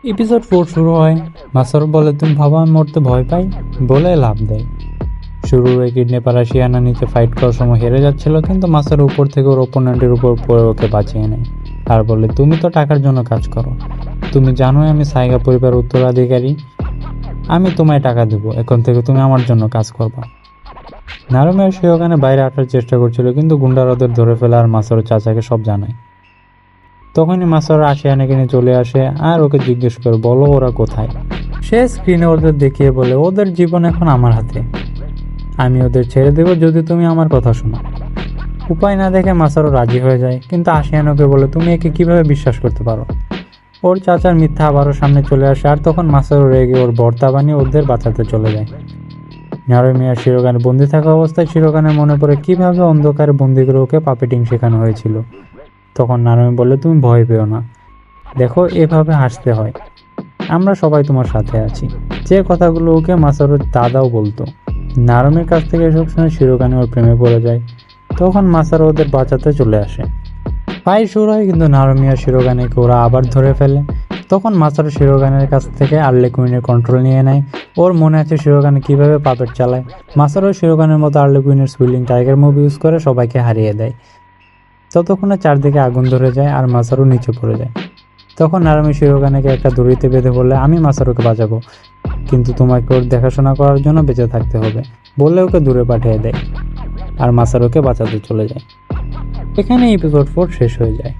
Episode 4 শুরু হয়। Masaru বলে, তুমি ভাবো আমি মরতে ভয় পাই, বলে লাভ দেয়। শুরুর কিডন্যাপার শিয়ানা নিচে ফাইট করার সময় হেরে যাচ্ছিল, কিন্তু মাসারু উপর থেকে ওর ওপোনেন্টের উপর পড়ে ওকে বাঁচিয়ে নেয় আর বলে, তুমি তো টাকার জন্য কাজ করো, তুমি জানোই আমি সাইগা পরিবার উত্তরাধিকারী, আমি তোমায় টাকা দেবো, এখন থেকে তুমি আমার জন্য কাজ করবা। নারুমি আর শিওগানে বাইরে আসার চেষ্টা করছিল, কিন্তু গুন্ডারা ওদের ধরে ফেলে আর মাসারু চাচাকে সব জানায়। তখনই মাসারু আশিয়ানাকে নিয়ে চলে আসে আর ওকে জিজ্ঞেস করে, বলো ওরা কোথায়। সে স্ক্রিনে ওদের দেখিয়ে বলে, ওদের জীবন এখন আমার হাতে, আমি ওদের ছেড়ে দেবো যদি তুমি আমার কথা শোনো। উপায় না দেখে মাসারু রাজি হয়ে যায়, কিন্তু আশিয়ানাকে বলে, তুমি একে কিভাবে বিশ্বাস করতে পারো। ওর চাচার মিথ্যা আবারও সামনে চলে আসে, আর তখন মাসারু রেগে ওর বর্তা বানিয়ে ওদের বাঁচাতে চলে যায়। নারুমি আর শিরোগানে বন্দি থাকা অবস্থায় শিরোগানের মনে পড়ে কিভাবে অন্ধকারে বন্দি করে ওকে পাপেটিং শেখানো হয়েছিল। তখন নারুমি বলে, তুমি ভয় পেও না, দেখো এভাবে হাসতে হয়, আমরা সবাই তোমার সাথে আছি। যে কথাগুলো ওকে মাসারুর দাদাও বলতো। নারুমির কাছ থেকে এসব শুনে শিরোগানে ওর প্রেমে পড়ে যায়। তখন মাসারু ওদের বাঁচাতে চলে আসে। ফাইট শুরু হয়, কিন্তু নারুমি আর শিরোগানেকে ওরা আবার ধরে ফেলে। তখন মাসারু শিরোগানের কাছ থেকে আর্লি কুইনের কন্ট্রোল নিয়ে নেয়। ওর মনে আছে শিরোগানে কিভাবে পাপেট চালায়। মাসারু শিরোগানের মতো আর্লি কুইনের সুইলিং টাইগার মুভ ইউজ করে সবাইকে হারিয়ে দেয়। ততক্ষণে চারদিকে আগুন ধরে যায় আর মাসারু নিচে পড়ে যায়। তখন নারুমি শিরোগানেকে একটা দড়িতে বেঁধে বলে, আমি মাসারুকে বাঁচাবো, কিন্তু তোমাকে ওর দেখাশোনা করার জন্য বেঁচে থাকতে হবে, বলে ওকে দূরে পাঠিয়ে দেয় আর মাসারুকে বাঁচাতে চলে যায়। এখানে এপিসোড 4 শেষ হয়ে যায়।